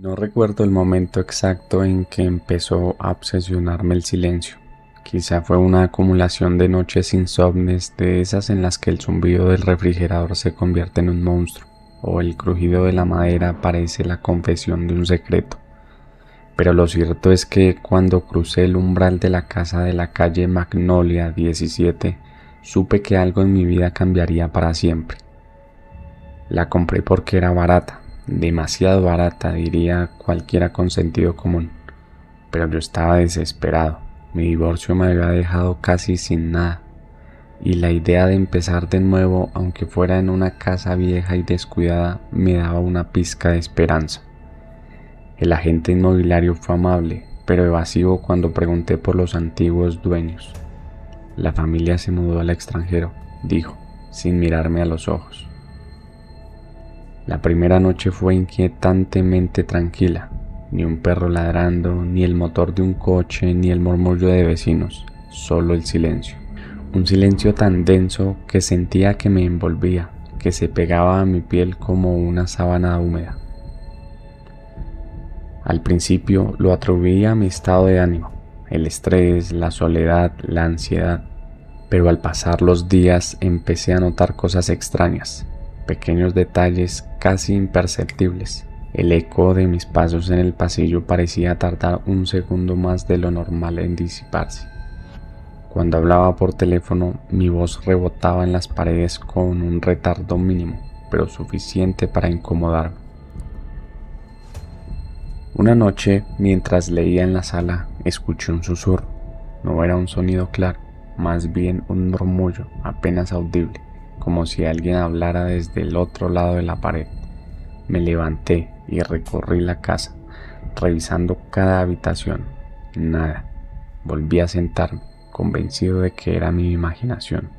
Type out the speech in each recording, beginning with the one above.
No recuerdo el momento exacto en que empezó a obsesionarme el silencio. Quizá fue una acumulación de noches insomnes, de esas en las que el zumbido del refrigerador se convierte en un monstruo, o el crujido de la madera parece la confesión de un secreto. Pero lo cierto es que cuando crucé el umbral de la casa de la calle Magnolia 17, supe que algo en mi vida cambiaría para siempre. La compré porque era barata, demasiado barata, diría cualquiera con sentido común, pero yo estaba desesperado. Mi divorcio me había dejado casi sin nada, y la idea de empezar de nuevo, aunque fuera en una casa vieja y descuidada, me daba una pizca de esperanza. El agente inmobiliario fue amable, pero evasivo cuando pregunté por los antiguos dueños. La familia se mudó al extranjero, dijo, sin mirarme a los ojos. La primera noche fue inquietantemente tranquila, ni un perro ladrando, ni el motor de un coche, ni el murmullo de vecinos, solo el silencio. Un silencio tan denso que sentía que me envolvía, que se pegaba a mi piel como una sábana húmeda. Al principio lo atribuía a mi estado de ánimo, el estrés, la soledad, la ansiedad, pero al pasar los días empecé a notar cosas extrañas. Pequeños detalles casi imperceptibles. El eco de mis pasos en el pasillo parecía tardar un segundo más de lo normal en disiparse. Cuando hablaba por teléfono, mi voz rebotaba en las paredes con un retardo mínimo, pero suficiente para incomodarme. Una noche, mientras leía en la sala, escuché un susurro. No era un sonido claro, más bien un murmullo apenas audible, como si alguien hablara desde el otro lado de la pared. Me levanté y recorrí la casa, revisando cada habitación. Nada. Volví a sentarme, convencido de que era mi imaginación.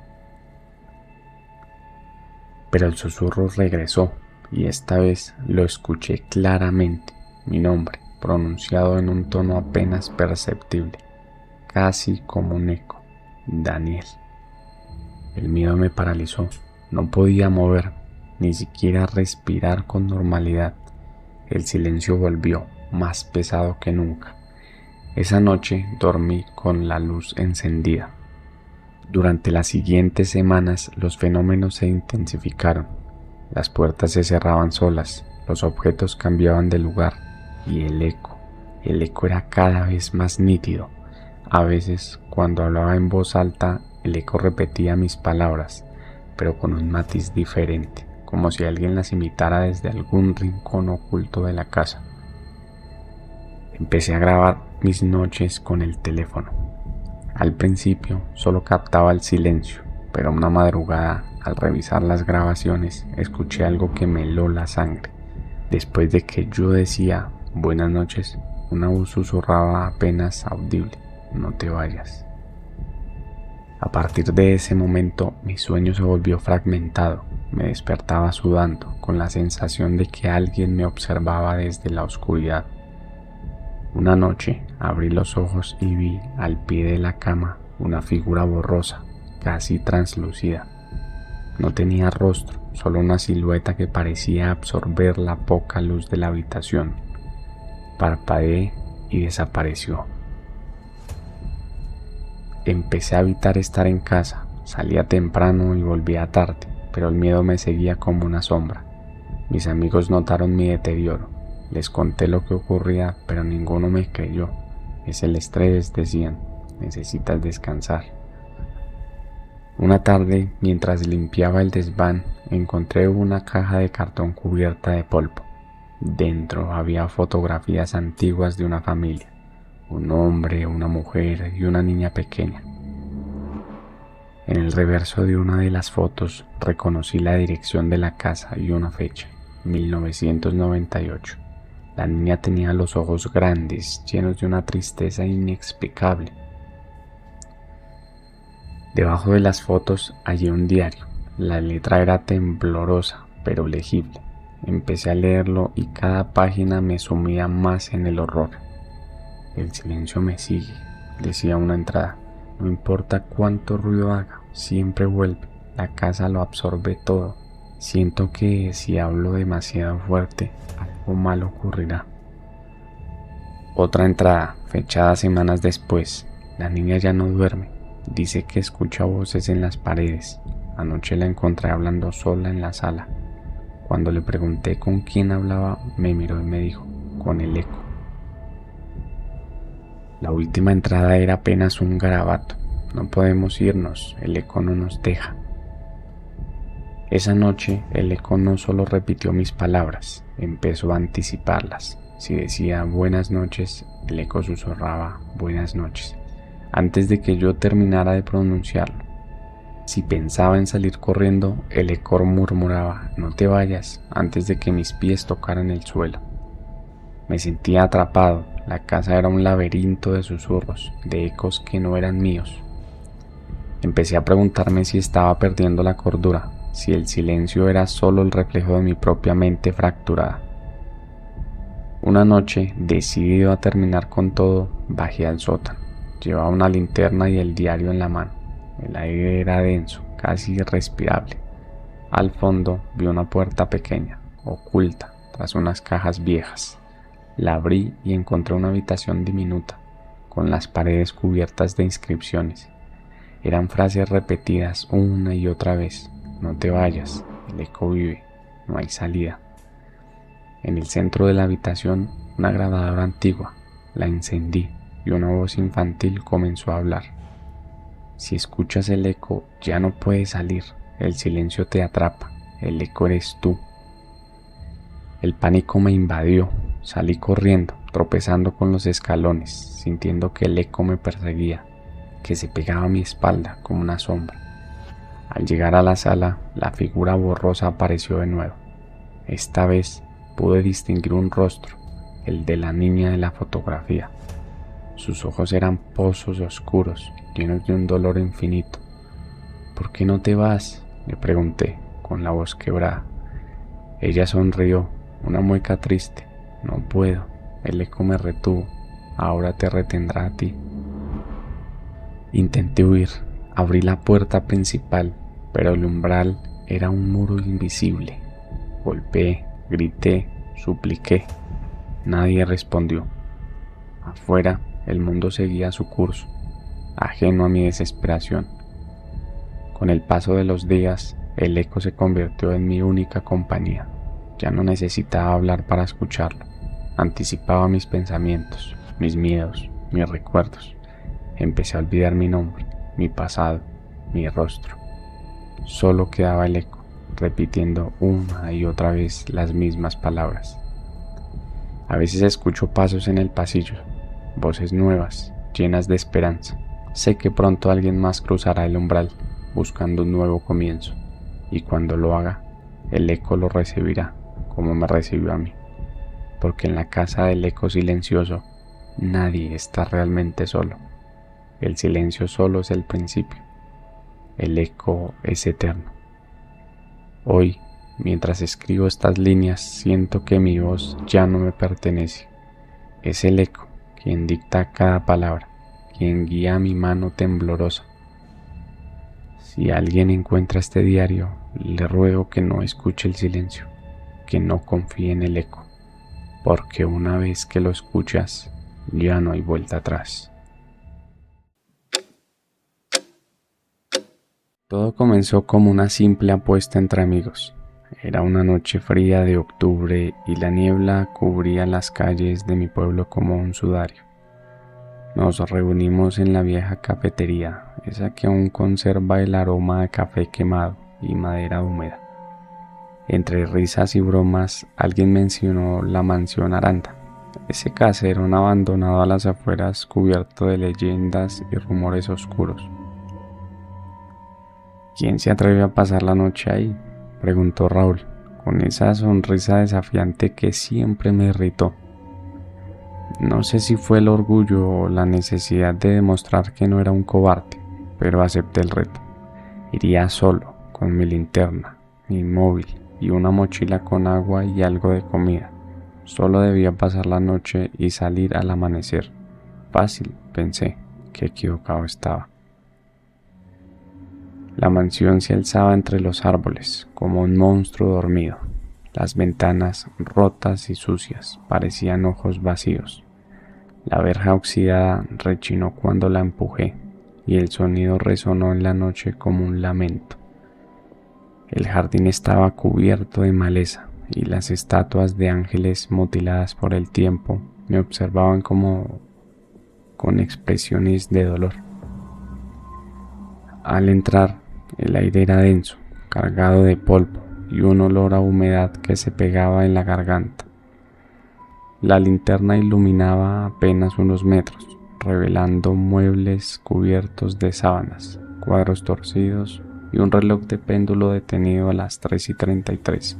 Pero el susurro regresó, y esta vez lo escuché claramente, mi nombre, pronunciado en un tono apenas perceptible, casi como un eco. Daniel. El miedo me paralizó. No podía moverme, ni siquiera respirar con normalidad. El silencio volvió, más pesado que nunca. Esa noche dormí con la luz encendida. Durante las siguientes semanas los fenómenos se intensificaron. Las puertas se cerraban solas, los objetos cambiaban de lugar y el eco era cada vez más nítido. A veces, cuando hablaba en voz alta, el eco repetía mis palabras, pero con un matiz diferente, como si alguien las imitara desde algún rincón oculto de la casa. Empecé a grabar mis noches con el teléfono. Al principio solo captaba el silencio, pero una madrugada, al revisar las grabaciones, escuché algo que me heló la sangre. Después de que yo decía buenas noches, una voz susurraba apenas audible: no te vayas. A partir de ese momento mi sueño se volvió fragmentado. Me despertaba sudando, con la sensación de que alguien me observaba desde la oscuridad. Una noche abrí los ojos y vi al pie de la cama una figura borrosa, casi translúcida. No tenía rostro, solo una silueta que parecía absorber la poca luz de la habitación. Parpadeé y desapareció. Empecé a evitar estar en casa, salía temprano y volvía tarde, pero el miedo me seguía como una sombra. Mis amigos notaron mi deterioro. Les conté lo que ocurría, pero ninguno me creyó. Es el estrés, decían. Necesitas descansar. Una tarde, mientras limpiaba el desván, encontré una caja de cartón cubierta de polvo. Dentro había fotografías antiguas de una familia. Un hombre, una mujer y una niña pequeña. En el reverso de una de las fotos reconocí la dirección de la casa y una fecha: 1998. La niña tenía los ojos grandes, llenos de una tristeza inexplicable. Debajo de las fotos hallé un diario. La letra era temblorosa, pero legible. Empecé a leerlo y cada página me sumía más en el horror. El silencio me sigue, decía una entrada. No importa cuánto ruido haga, siempre vuelve. La casa lo absorbe todo. Siento que si hablo demasiado fuerte, algo malo ocurrirá. Otra entrada, fechada semanas después. La niña ya no duerme. Dice que escucha voces en las paredes. Anoche la encontré hablando sola en la sala. Cuando le pregunté con quién hablaba, me miró y me dijo, con el eco. La última entrada era apenas un garabato. No podemos irnos, el eco no nos deja. Esa noche el eco no solo repitió mis palabras, empezó a anticiparlas. Si decía buenas noches, el eco susurraba buenas noches, antes de que yo terminara de pronunciarlo. Si pensaba en salir corriendo, el eco murmuraba no te vayas, antes de que mis pies tocaran el suelo. Me sentía atrapado, la casa era un laberinto de susurros, de ecos que no eran míos. Empecé a preguntarme si estaba perdiendo la cordura, si el silencio era solo el reflejo de mi propia mente fracturada. Una noche, decidido a terminar con todo, bajé al sótano. Llevaba una linterna y el diario en la mano. El aire era denso, casi irrespirable. Al fondo vi una puerta pequeña, oculta, tras unas cajas viejas. La abrí y encontré una habitación diminuta, con las paredes cubiertas de inscripciones. Eran frases repetidas una y otra vez. No te vayas, el eco vive, no hay salida. En el centro de la habitación, una grabadora antigua. La encendí y una voz infantil comenzó a hablar. Si escuchas el eco, ya no puedes salir. El silencio te atrapa. El eco eres tú. El pánico me invadió. Salí corriendo, tropezando con los escalones, sintiendo que el eco me perseguía, que se pegaba a mi espalda como una sombra. Al llegar a la sala, la figura borrosa apareció de nuevo. Esta vez pude distinguir un rostro, el de la niña de la fotografía. Sus ojos eran pozos oscuros, llenos de un dolor infinito. ¿Por qué no te vas?, le pregunté, con la voz quebrada. Ella sonrió, una mueca triste. No puedo, el eco me retuvo, ahora te retendrá a ti. Intenté huir, abrí la puerta principal, pero el umbral era un muro invisible. Golpeé, grité, supliqué. Nadie respondió. Afuera, el mundo seguía su curso, ajeno a mi desesperación. Con el paso de los días, el eco se convirtió en mi única compañía. Ya no necesitaba hablar para escucharlo. Anticipaba mis pensamientos, mis miedos, mis recuerdos. Empecé a olvidar mi nombre, mi pasado, mi rostro. Solo quedaba el eco, repitiendo una y otra vez las mismas palabras. A veces escucho pasos en el pasillo, voces nuevas, llenas de esperanza. Sé que pronto alguien más cruzará el umbral, buscando un nuevo comienzo. Y cuando lo haga, el eco lo recibirá, como me recibió a mí. Porque en la casa del eco silencioso, nadie está realmente solo. El silencio solo es el principio. El eco es eterno. Hoy, mientras escribo estas líneas, siento que mi voz ya no me pertenece. Es el eco quien dicta cada palabra, quien guía mi mano temblorosa. Si alguien encuentra este diario, le ruego que no escuche el silencio, que no confíe en el eco, porque una vez que lo escuchas, ya no hay vuelta atrás. Todo comenzó como una simple apuesta entre amigos. Era una noche fría de octubre y la niebla cubría las calles de mi pueblo como un sudario. Nos reunimos en la vieja cafetería, esa que aún conserva el aroma de café quemado y madera húmeda. Entre risas y bromas, alguien mencionó la mansión Aranda, ese caserón abandonado a las afueras cubierto de leyendas y rumores oscuros. ¿Quién se atreve a pasar la noche ahí?, preguntó Raúl, con esa sonrisa desafiante que siempre me irritó. No sé si fue el orgullo o la necesidad de demostrar que no era un cobarde, pero acepté el reto. Iría solo, con mi linterna, mi móvil y una mochila con agua y algo de comida. Solo debía pasar la noche y salir al amanecer. Fácil, pensé, qué equivocado estaba. La mansión se alzaba entre los árboles, como un monstruo dormido. Las ventanas, rotas y sucias, parecían ojos vacíos. La verja oxidada rechinó cuando la empujé y el sonido resonó en la noche como un lamento. El jardín estaba cubierto de maleza y las estatuas de ángeles mutiladas por el tiempo me observaban como con expresiones de dolor. Al entrar, el aire era denso, cargado de polvo y un olor a humedad que se pegaba en la garganta. La linterna iluminaba apenas unos metros, revelando muebles cubiertos de sábanas, cuadros torcidos y un reloj de péndulo detenido a las 3:33.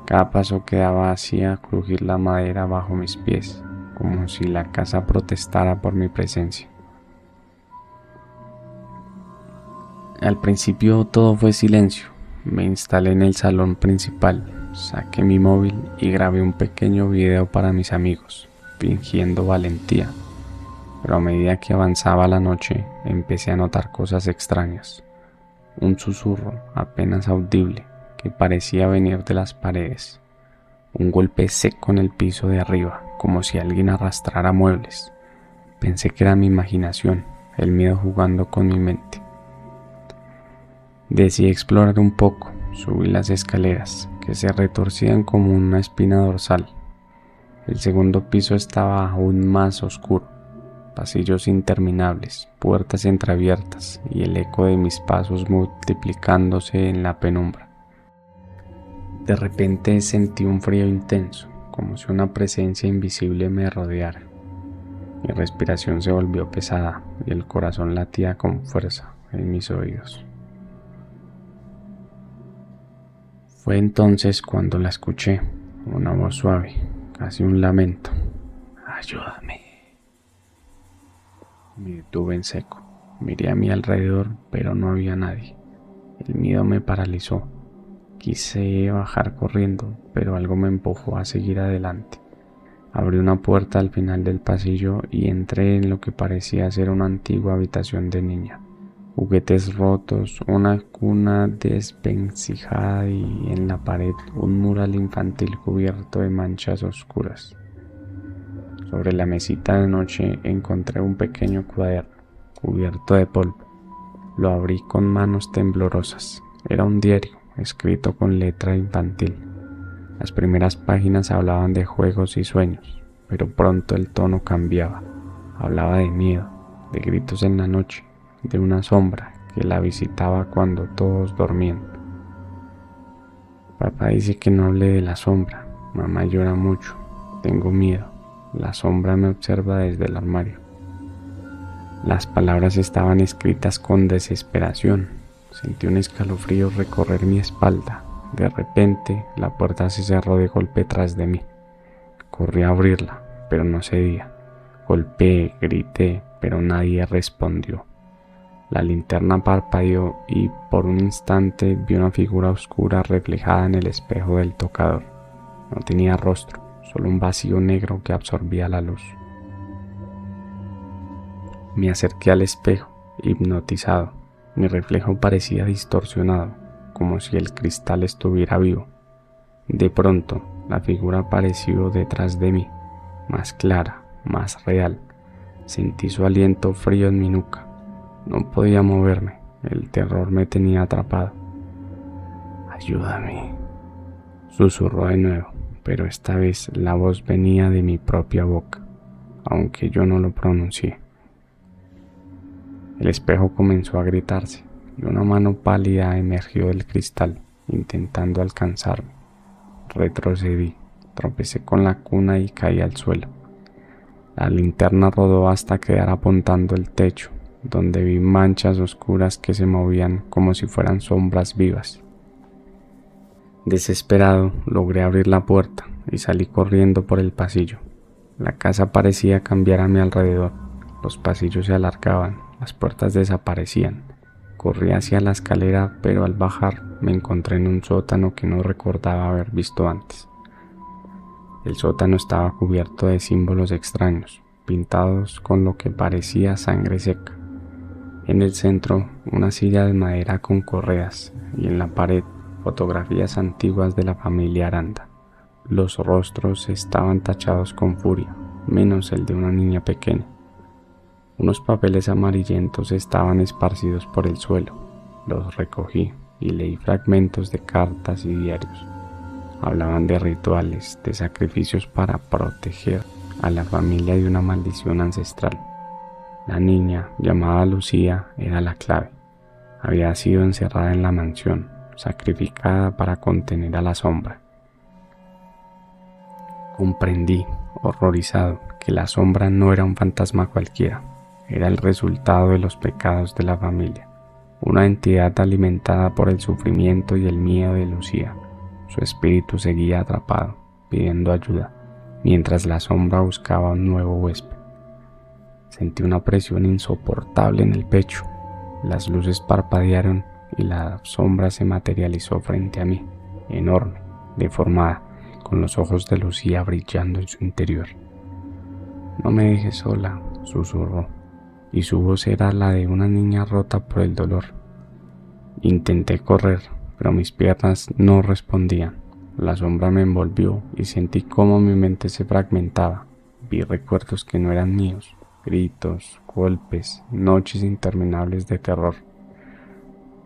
Cada paso quedaba hacía crujir la madera bajo mis pies, como si la casa protestara por mi presencia. Al principio todo fue silencio. Me instalé en el salón principal, saqué mi móvil y grabé un pequeño video para mis amigos, fingiendo valentía. Pero a medida que avanzaba la noche, empecé a notar cosas extrañas. Un susurro apenas audible que parecía venir de las paredes. Un golpe seco en el piso de arriba, como si alguien arrastrara muebles. Pensé que era mi imaginación, el miedo jugando con mi mente. Decidí explorar un poco, subí las escaleras, que se retorcían como una espina dorsal. El segundo piso estaba aún más oscuro, pasillos interminables, puertas entreabiertas y el eco de mis pasos multiplicándose en la penumbra. De repente sentí un frío intenso, como si una presencia invisible me rodeara. Mi respiración se volvió pesada y el corazón latía con fuerza en mis oídos. Fue entonces cuando la escuché, una voz suave, casi un lamento. ¡Ayúdame! Me detuve en seco. Miré a mi alrededor, pero no había nadie. El miedo me paralizó. Quise bajar corriendo, pero algo me empujó a seguir adelante. Abrí una puerta al final del pasillo y entré en lo que parecía ser una antigua habitación de niña. Juguetes rotos, una cuna desvencijada y en la pared un mural infantil cubierto de manchas oscuras. Sobre la mesita de noche encontré un pequeño cuaderno cubierto de polvo. Lo abrí con manos temblorosas. Era un diario escrito con letra infantil. Las primeras páginas hablaban de juegos y sueños, pero pronto el tono cambiaba. Hablaba de miedo, de gritos en la noche, de una sombra que la visitaba cuando todos dormían. Papá dice que no hable de la sombra. Mamá llora mucho. Tengo miedo. La sombra me observa desde el armario. Las palabras estaban escritas con desesperación. Sentí un escalofrío recorrer mi espalda. De repente, la puerta se cerró de golpe tras de mí. Corrí a abrirla, pero no cedía. Golpeé, grité, pero nadie respondió. La linterna parpadeó y por un instante vi una figura oscura reflejada en el espejo del tocador. No tenía rostro, solo un vacío negro que absorbía la luz. Me acerqué al espejo, hipnotizado. Mi reflejo parecía distorsionado, como si el cristal estuviera vivo. De pronto, la figura apareció detrás de mí, más clara, más real. Sentí su aliento frío en mi nuca. No podía moverme, el terror me tenía atrapado. «Ayúdame», susurró de nuevo, pero esta vez la voz venía de mi propia boca, aunque yo no lo pronuncié. El espejo comenzó a gritarse y una mano pálida emergió del cristal, intentando alcanzarme. Retrocedí, tropecé con la cuna y caí al suelo. La linterna rodó hasta quedar apuntando el techo, donde vi manchas oscuras que se movían como si fueran sombras vivas. Desesperado, logré abrir la puerta y salí corriendo por el pasillo. La casa parecía cambiar a mi alrededor. Los pasillos se alargaban, las puertas desaparecían. Corrí hacia la escalera, pero al bajar me encontré en un sótano que no recordaba haber visto antes. El sótano estaba cubierto de símbolos extraños, pintados con lo que parecía sangre seca. En el centro, una silla de madera con correas y en la pared, fotografías antiguas de la familia Aranda. Los rostros estaban tachados con furia, menos el de una niña pequeña. Unos papeles amarillentos estaban esparcidos por el suelo. Los recogí y leí fragmentos de cartas y diarios. Hablaban de rituales, de sacrificios para proteger a la familia de una maldición ancestral. La niña, llamada Lucía, era la clave. Había sido encerrada en la mansión, sacrificada para contener a la sombra. Comprendí, horrorizado, que la sombra no era un fantasma cualquiera, era el resultado de los pecados de la familia, una entidad alimentada por el sufrimiento y el miedo de Lucía. Su espíritu seguía atrapado, pidiendo ayuda, mientras la sombra buscaba un nuevo huésped. Sentí una presión insoportable en el pecho. Las luces parpadearon y la sombra se materializó frente a mí, enorme, deformada, con los ojos de Lucía brillando en su interior. «No me dejes sola», susurró, y su voz era la de una niña rota por el dolor. Intenté correr, pero mis piernas no respondían. La sombra me envolvió y sentí cómo mi mente se fragmentaba. Vi recuerdos que no eran míos, gritos, golpes, noches interminables de terror.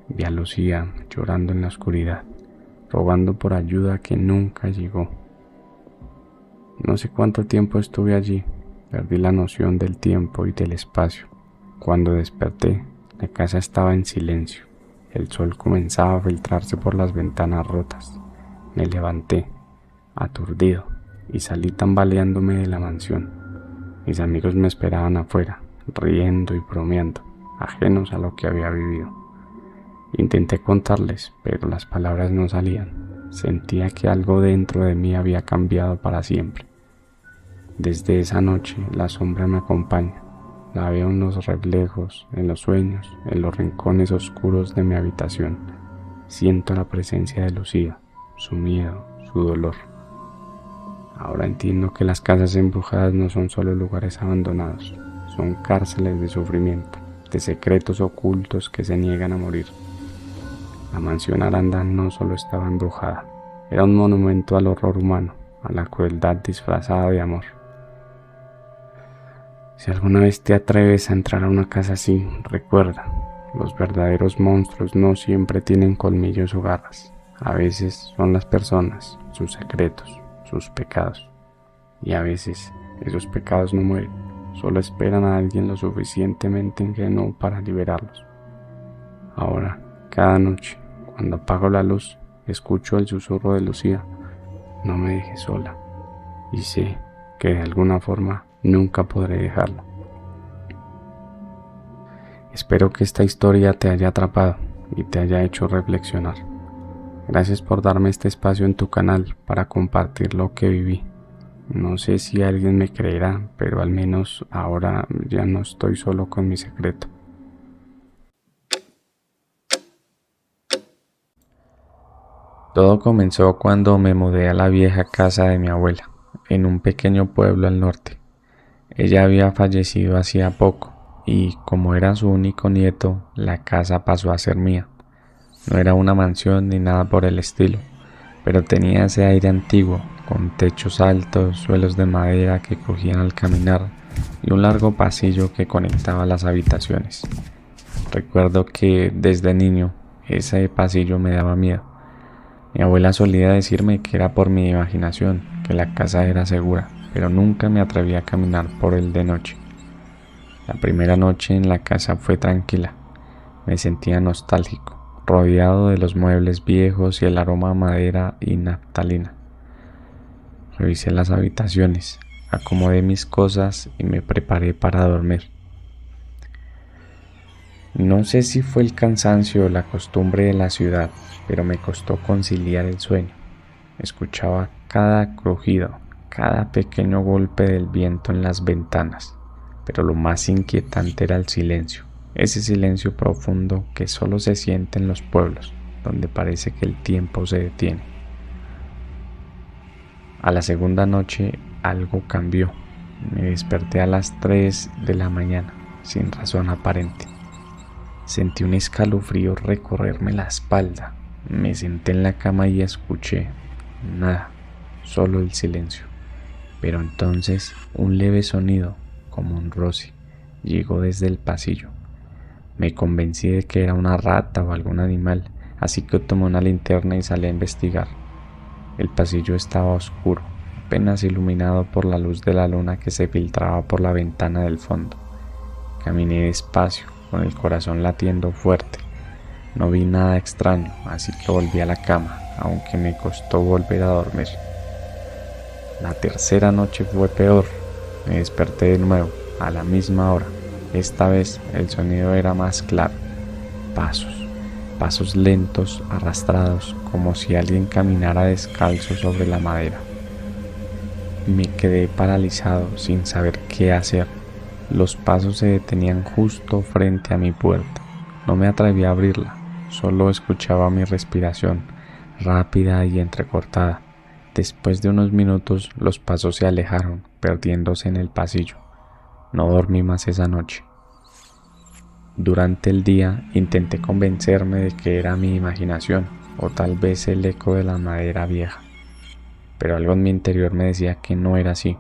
Vi a Lucía llorando en la oscuridad, rogando por ayuda que nunca llegó. No sé cuánto tiempo estuve allí, perdí la noción del tiempo y del espacio. Cuando desperté, la casa estaba en silencio. El sol comenzaba a filtrarse por las ventanas rotas. Me levanté, aturdido, y salí tambaleándome de la mansión. Mis amigos me esperaban afuera, riendo y bromeando, ajenos a lo que había vivido. Intenté contarles, pero las palabras no salían. Sentía que algo dentro de mí había cambiado para siempre. Desde esa noche la sombra me acompaña. La veo en los reflejos, en los sueños, en los rincones oscuros de mi habitación. Siento la presencia de Lucía, su miedo, su dolor. Ahora entiendo que las casas embrujadas no son solo lugares abandonados, son cárceles de sufrimiento, de secretos ocultos que se niegan a morir. La mansión Aranda no solo estaba embrujada, era un monumento al horror humano, a la crueldad disfrazada de amor. Si alguna vez te atreves a entrar a una casa así, recuerda, los verdaderos monstruos no siempre tienen colmillos o garras. A veces son las personas, sus secretos, sus pecados. Y a veces esos pecados no mueren, solo esperan a alguien lo suficientemente ingenuo para liberarlos. Ahora, cada noche, cuando apago la luz, escucho el susurro de Lucía. No me dejes sola. Y sé que de alguna forma nunca podré dejarla. Espero que esta historia te haya atrapado y te haya hecho reflexionar. Gracias por darme este espacio en tu canal para compartir lo que viví. No sé si alguien me creerá, pero al menos ahora ya no estoy solo con mi secreto. Todo comenzó cuando me mudé a la vieja casa de mi abuela, en un pequeño pueblo al norte. Ella había fallecido hacía poco y, como era su único nieto, la casa pasó a ser mía. No era una mansión ni nada por el estilo, pero tenía ese aire antiguo, con techos altos, suelos de madera que crujían al caminar y un largo pasillo que conectaba las habitaciones. Recuerdo que desde niño ese pasillo me daba miedo. Mi abuela solía decirme que era por mi imaginación, que la casa era segura, pero nunca me atreví a caminar por él de noche. La primera noche en la casa fue tranquila. Me sentía nostálgico, rodeado de los muebles viejos y el aroma a madera y naftalina. Revisé las habitaciones, acomodé mis cosas y me preparé para dormir. No sé si fue el cansancio o la costumbre de la ciudad, pero me costó conciliar el sueño. Escuchaba cada crujido, cada pequeño golpe del viento en las ventanas, pero lo más inquietante era el silencio, ese silencio profundo que solo se siente en los pueblos, donde parece que el tiempo se detiene. A la segunda noche algo cambió. Me desperté a las 3 de la mañana, sin razón aparente. Sentí un escalofrío recorrerme la espalda. Me senté en la cama y escuché nada, solo el silencio. Pero entonces un leve sonido, como un roce, llegó desde el pasillo. Me convencí de que era una rata o algún animal, así que tomé una linterna y salí a investigar. El pasillo estaba oscuro, apenas iluminado por la luz de la luna que se filtraba por la ventana del fondo. Caminé despacio, con el corazón latiendo fuerte. No vi nada extraño, así que volví a la cama, aunque me costó volver a dormir. La tercera noche fue peor. Me desperté de nuevo, a la misma hora. Esta vez el sonido era más claro. Pasos lentos, arrastrados, como si alguien caminara descalzo sobre la madera. Me quedé paralizado sin saber qué hacer. Los pasos se detenían justo frente a mi puerta. No me atreví a abrirla, solo escuchaba mi respiración, rápida y entrecortada. Después de unos minutos los pasos se alejaron, perdiéndose en el pasillo. No dormí más esa noche. Durante el día intenté convencerme de que era mi imaginación o tal vez el eco de la madera vieja, pero algo en mi interior me decía que no era así.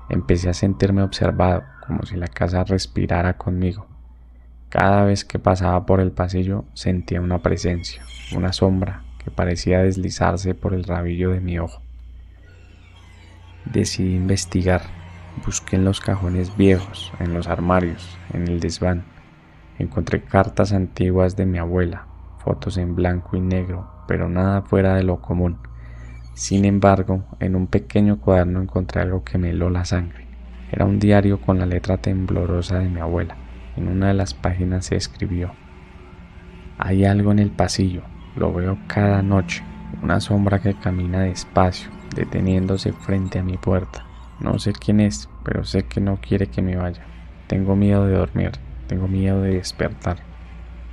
Empecé a sentirme observado, como si la casa respirara conmigo. Cada vez que pasaba por el pasillo sentía una presencia, una sombra que parecía deslizarse por el rabillo de mi ojo. Decidí investigar. Busqué en los cajones viejos, en los armarios, en el desván. Encontré cartas antiguas de mi abuela, fotos en blanco y negro, pero nada fuera de lo común. Sin embargo, en un pequeño cuaderno encontré algo que me heló la sangre. Era un diario con la letra temblorosa de mi abuela. En una de las páginas se escribió: hay algo en el pasillo, lo veo cada noche, una sombra que camina despacio, deteniéndose frente a mi puerta. No sé quién es, pero sé que no quiere que me vaya. Tengo miedo de dormir, tengo miedo de despertar.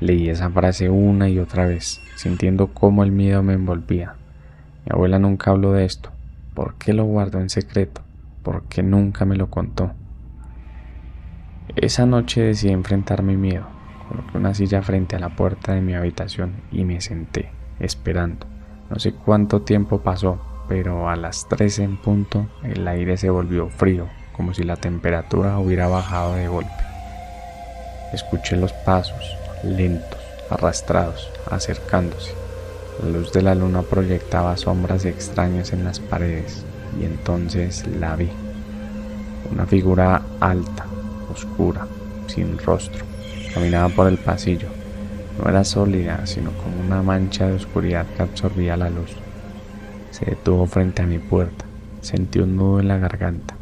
Leí esa frase una y otra vez, sintiendo cómo el miedo me envolvía. Mi abuela nunca habló de esto. ¿Por qué lo guardó en secreto? ¿Por qué nunca me lo contó? Esa noche decidí enfrentar mi miedo. Coloqué una silla frente a la puerta de mi habitación y me senté, esperando. No sé cuánto tiempo pasó, pero a las 3 en punto el aire se volvió frío, como si la temperatura hubiera bajado de golpe. Escuché los pasos, lentos, arrastrados, acercándose. La luz de la luna proyectaba sombras extrañas en las paredes, y entonces la vi. Una figura alta, oscura, sin rostro, caminaba por el pasillo. No era sólida, sino como una mancha de oscuridad que absorbía la luz. Se detuvo frente a mi puerta. Sentí un nudo en la garganta,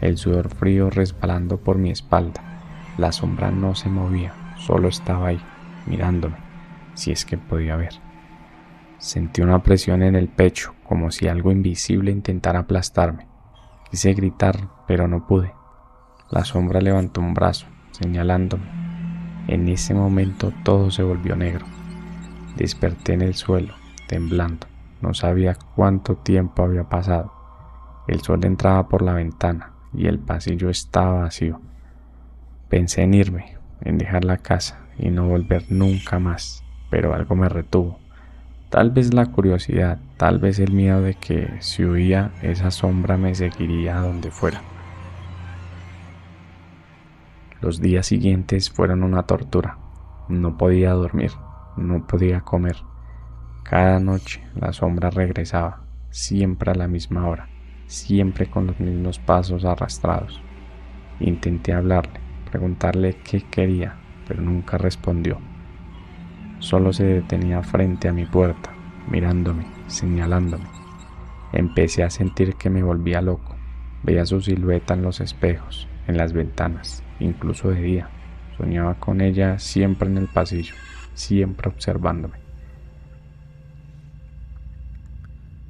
el sudor frío resbalando por mi espalda. La sombra no se movía, solo estaba ahí, mirándome, si es que podía ver. Sentí una presión en el pecho, como si algo invisible intentara aplastarme. Quise gritar, pero no pude. La sombra levantó un brazo, señalándome. En ese momento todo se volvió negro. Desperté en el suelo, temblando. No sabía cuánto tiempo había pasado. El sol entraba por la ventana y el pasillo estaba vacío. Pensé en irme, en dejar la casa y no volver nunca más, pero algo me retuvo. Tal vez la curiosidad, tal vez el miedo de que si huía esa sombra me seguiría a donde fuera. Los días siguientes fueron una tortura. No podía dormir, no podía comer. Cada noche la sombra regresaba, siempre a la misma hora, siempre con los mismos pasos arrastrados. Intenté hablarle, preguntarle qué quería, pero nunca respondió. Solo se detenía frente a mi puerta, mirándome, señalándome. Empecé a sentir que me volvía loco. Veía su silueta en los espejos, en las ventanas, incluso de día. Soñaba con ella siempre en el pasillo, siempre observándome.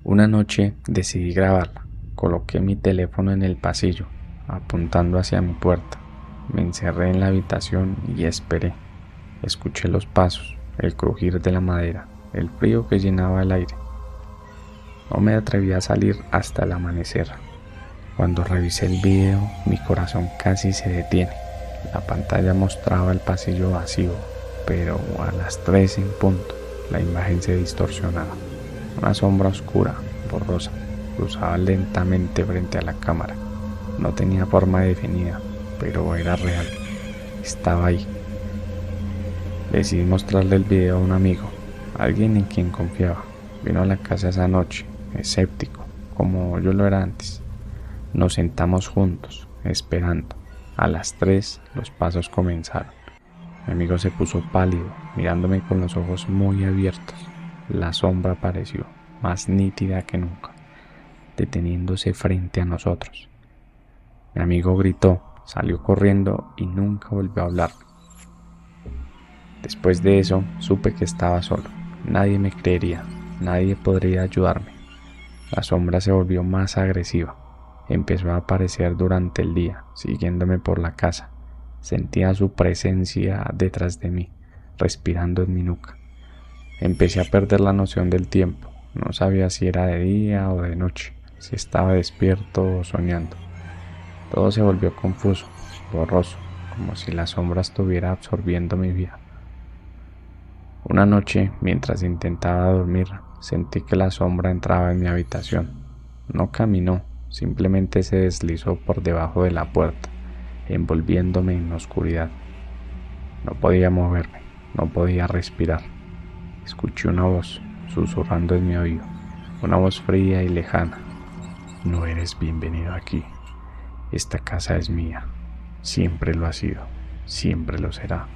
Una noche decidí grabarla. Coloqué mi teléfono en el pasillo, apuntando hacia mi puerta. Me encerré en la habitación y esperé. Escuché los pasos, el crujir de la madera, el frío que llenaba el aire. No me atreví a salir hasta el amanecer. Cuando revisé el video, mi corazón casi se detiene. La pantalla mostraba el pasillo vacío, pero a las 3 en punto, la imagen se distorsionaba. Una sombra oscura, borrosa, cruzaba lentamente frente a la cámara. No tenía forma definida, pero era real. Estaba ahí. Decidí mostrarle el video a un amigo, alguien en quien confiaba. Vino a la casa esa noche, escéptico, como yo lo era antes. Nos sentamos juntos, esperando. A las 3 los pasos comenzaron. Mi amigo se puso pálido, mirándome con los ojos muy abiertos. La sombra apareció, más nítida que nunca, deteniéndose frente a nosotros. Mi amigo gritó, salió corriendo y nunca volvió a hablar. Después de eso, supe que estaba solo. Nadie me creería, nadie podría ayudarme. La sombra se volvió más agresiva. Empezó a aparecer durante el día, siguiéndome por la casa. Sentía su presencia detrás de mí, respirando en mi nuca. Empecé a perder la noción del tiempo. No sabía si era de día o de noche, si estaba despierto o soñando. Todo se volvió confuso, borroso, como si la sombra estuviera absorbiendo mi vida. Una noche, mientras intentaba dormir, sentí que la sombra entraba en mi habitación. No caminó, simplemente se deslizó por debajo de la puerta, envolviéndome en la oscuridad. No podía moverme, no podía respirar. Escuché una voz susurrando en mi oído, una voz fría y lejana. No eres bienvenido aquí. Esta casa es mía. Siempre lo ha sido, siempre lo será.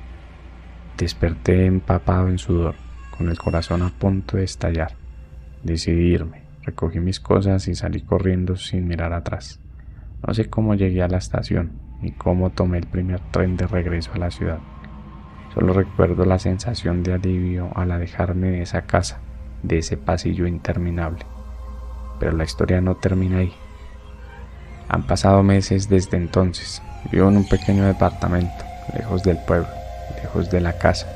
Desperté empapado en sudor, con el corazón a punto de estallar. Decidí irme, recogí mis cosas y salí corriendo sin mirar atrás. No sé cómo llegué a la estación, ni cómo tomé el primer tren de regreso a la ciudad. Solo recuerdo la sensación de alivio al alejarme de esa casa, de ese pasillo interminable. Pero la historia no termina ahí. Han pasado meses desde entonces. Vivo en un pequeño departamento, lejos del pueblo, lejos de la casa,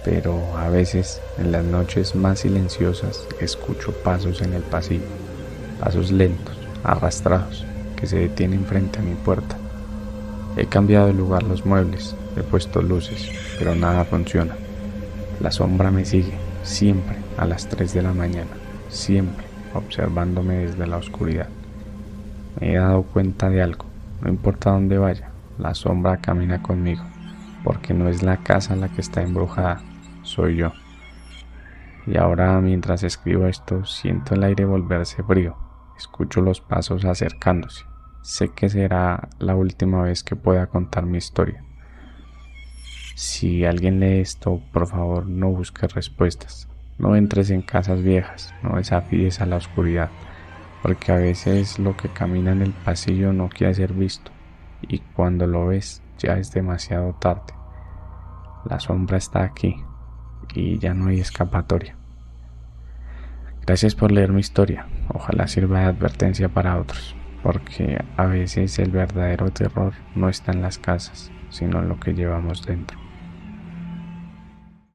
pero a veces, en las noches más silenciosas, escucho pasos en el pasillo, pasos lentos, arrastrados, que se detienen frente a mi puerta. He cambiado de lugar los muebles, he puesto luces, pero nada funciona. La sombra me sigue, siempre a las 3 de la mañana, siempre observándome desde la oscuridad. Me he dado cuenta de algo, no importa dónde vaya, la sombra camina conmigo, porque no es la casa la que está embrujada, soy yo. Y ahora, mientras escribo esto, siento el aire volverse frío, escucho los pasos acercándose. Sé que será la última vez que pueda contar mi historia. Si alguien lee esto, por favor no busques respuestas. No entres en casas viejas, no desafíes a la oscuridad, porque a veces lo que camina en el pasillo no quiere ser visto, y cuando lo ves ya es demasiado tarde. La sombra está aquí, y ya no hay escapatoria. Gracias por leer mi historia, ojalá sirva de advertencia para otros, porque a veces el verdadero terror no está en las casas, sino en lo que llevamos dentro.